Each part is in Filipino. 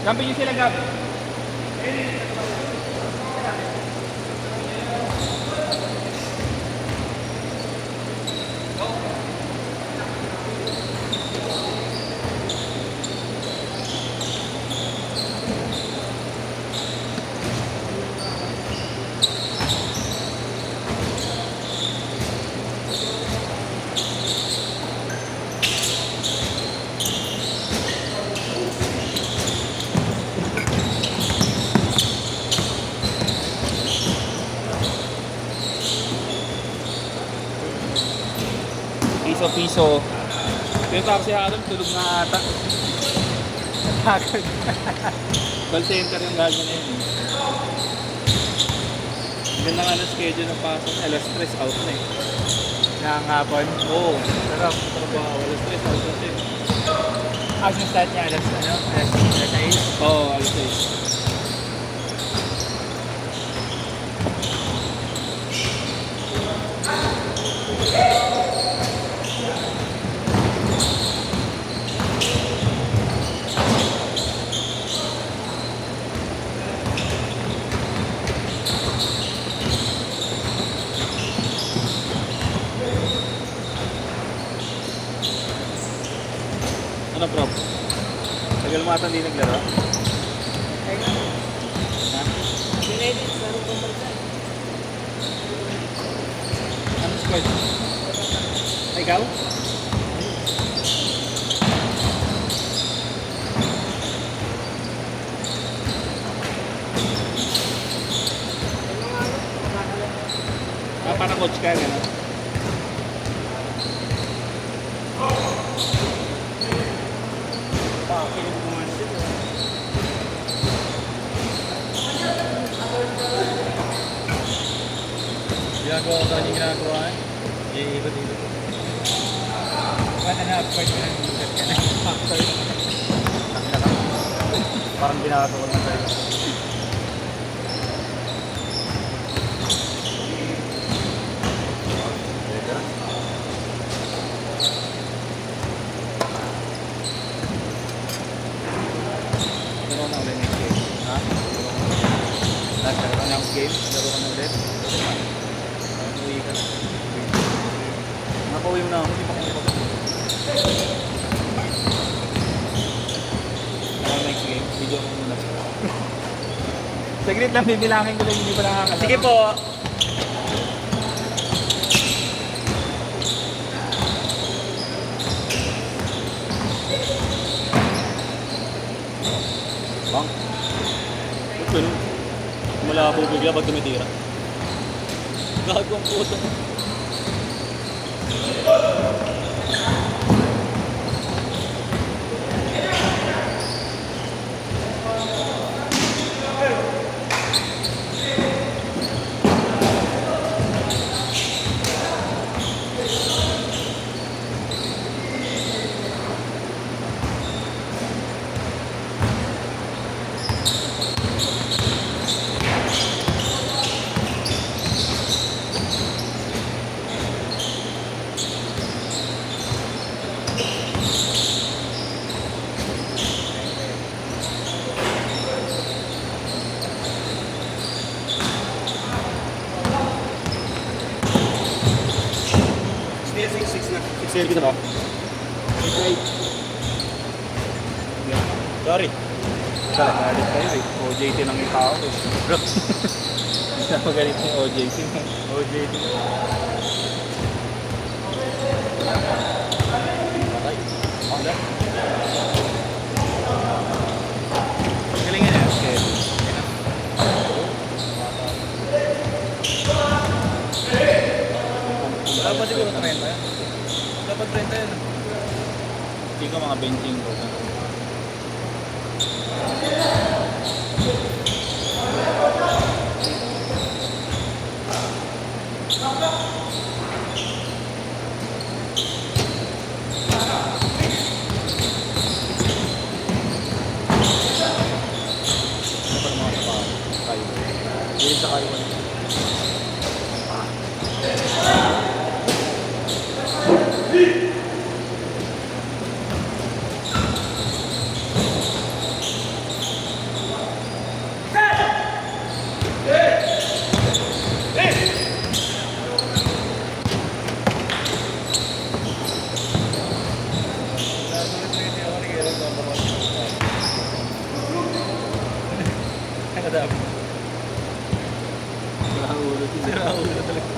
Gabi nyo sila, Gab. Piso-piso. Pero parang si Harold, tulog na ata. Haggard. Call center yung gagawin na yun. Ganda nga ng schedule ng pasok. Alas 3 out na eh. Nakangapon. Oo. Sarap. Trabaho. Alas 3 out na siya. As yung start niya, alas 6. Oo, alas 6. Ano, Prof? Tagal mo ata hindi naglaro? Ha? Ano squad? Ay, ikaw? Parang coach ka, gano'n? Ginagawa ko kanyang ginagawa eh. Iikot-ikot. Ba't na-upgrade ko ng iikot ka na? Parang ginagawa na tayo. Laro na ulit next game. Ha? Next game? Laro ka na ulit? Uwi ka na. Napauwi mo na ako. Hindi pa kami kapag. Next game. Video ko muna. Saglit lang, bibilangin ko lang. Hindi pa nakakasama. Sige po. Bang. Ganun. Malabo bigla pag tumitira. Gagawang puto. Sale kita ba? Sorry. Galit kayo eh. OJT lang yung tao eh. Bro. Napagalit yung OJT. OJT. Patay. Onda. Galingan na. Okay. Dapat siguro 30 yan. Dapat 30 yan. Hindi ka mga benching ko. Hindi sa kayo. sabi mo. Sira ang ulo. Sira ulo talaga.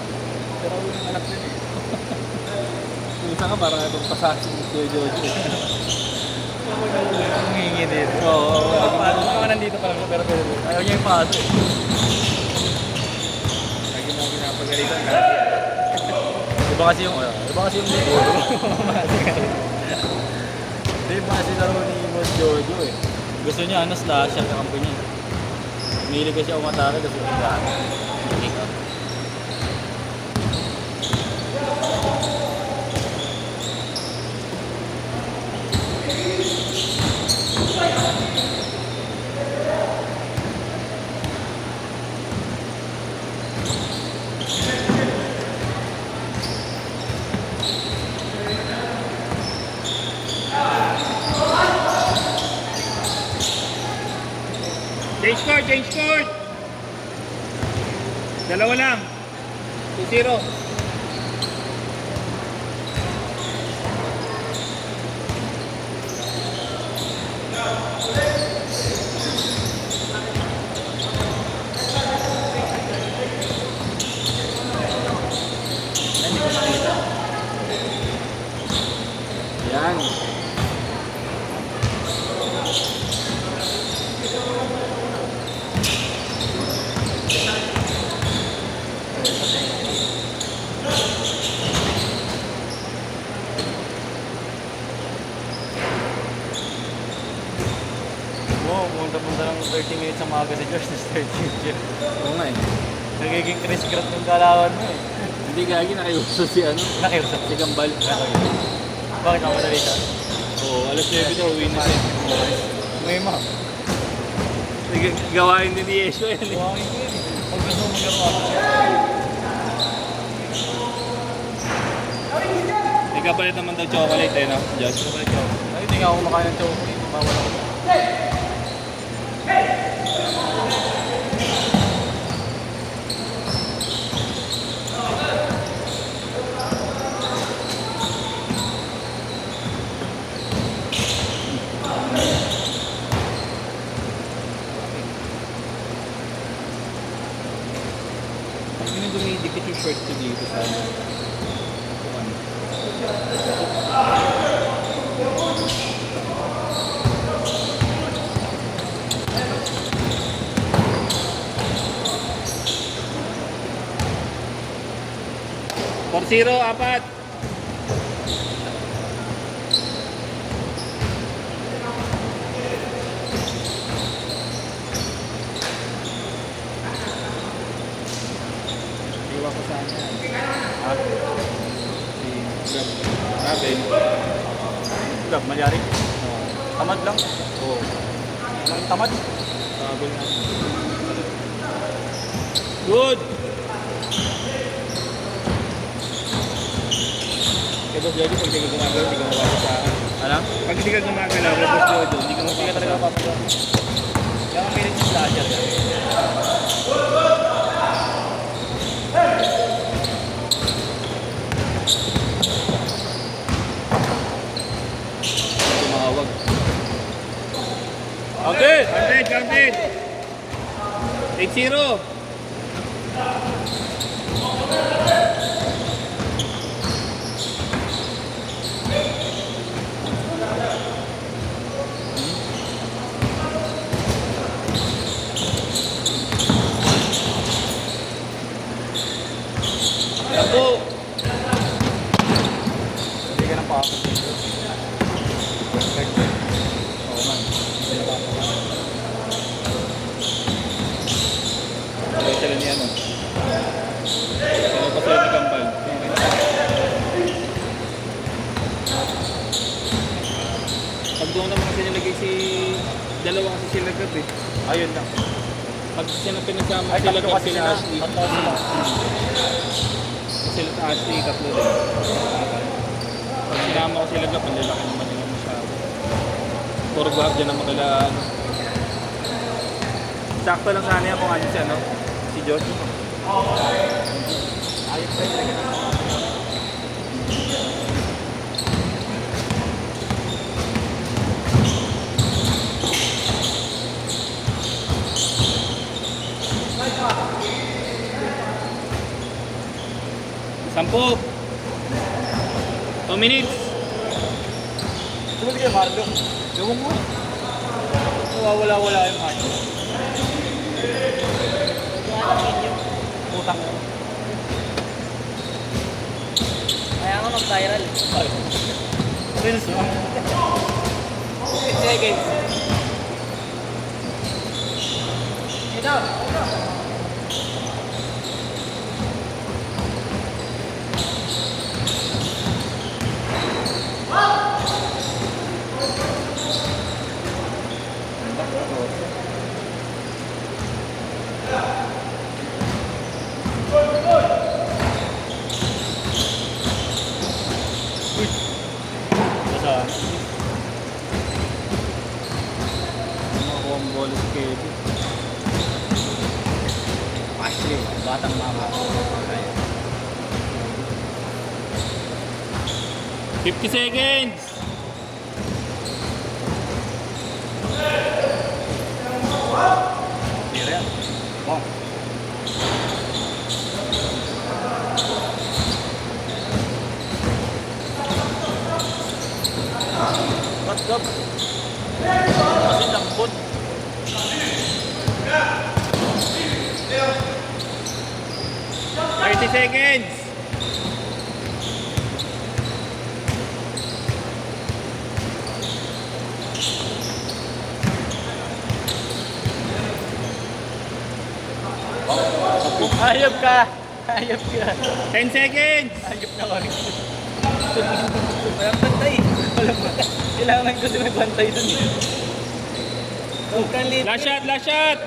Sira ulo ng anak nila. Minsan ka parang itong pasasing ni Kuya Jojo. Ang hingi dito. Oo. Baka nandito pa lang pero ayaw niya yung paso eh. Lagi mo pinapagalitan ka. Iba kasi yung dito. Iba kasi laro ni Boss Jojo eh. Gusto niya slash siya kampo niya. Umili kasi ako matara kasi niya. Change court! Dalawa lang. 2-0. Hindi ko makita. Yan. Punta ng 30 minutes ang maaga si George na 30 minutes. Oo nga eh. Nagiging Chris Pratt ng galawan mo eh. Hindi gagi nakiuso si ano. Nakiusap. Si Gambal. Bakit ako madali siya? Oo, alas 9 daw, uwi na siya. May ma. Gawain din ni Yesho yan eh. Buhangin ko yun eh. Pag gusto mo maglaro ako. Ikapalit naman daw chocolate eh, no? Josh. Ay, hindi nga ako kumakain ng chocolate. Bawal ako. Hindi dumidikit yung short ko dito sa ano. For 0, 4. Iwa ko saan yan. Ha? Si Raben. Gab, malyari. Tamad lang. Oo. Ang tamad. Raben na. Good! Kaya Boss Jojo, pag hindi ka gumagalaw, hindi ka mapapasa sa akin. Ano? Pag hindi ka gumagalaw, kay Boss Jojo, hindi ka Hindi ka mapapasa talaga sa akin. papagawa. Kaya kamilit yung slasher yan. Tumawag. Okay! Counted! 8-0! Ako! Hindi ka nang pakapag dito. Oo man. Sabay sila niya, no? Ano pa sila ni Kambal? Pag doon naman kasi nilagay si... Dalawa kasi sila Gab eh. Ayun lang. Pag sila pinagsama Ay, sila tatlo Gab, kasi sila sila. Ashley. Tatlo sila. Sila sa Ashley, tatlo din. Pag sinama ko sila Gab, ang lalaki naman nila masyado. Puro guhap dyan naman kila... ano. Sakto lang sana yan kung ano siya, no? Si George. Ayun pa yun. 10. 2 minutes. Sumunod kayo, Marlo. Gawin mo. Nawawala-wala yung akin. Utang mo. Kaya nga mag-viral. Reels mo. 15 seconds. Ito. Basta. Makuha ang bola si Kevin. Ashley, batang mama. 50 seconds. Tira yan. Bang. What's up? Kasi lambot. Thirty seconds. Ayop ka! Ayop ka! 10 seconds. Ayop ka rin. Walang bantay. Kailangan kasi may bantay dun eh. Sobrang liit. Last shot, last shot.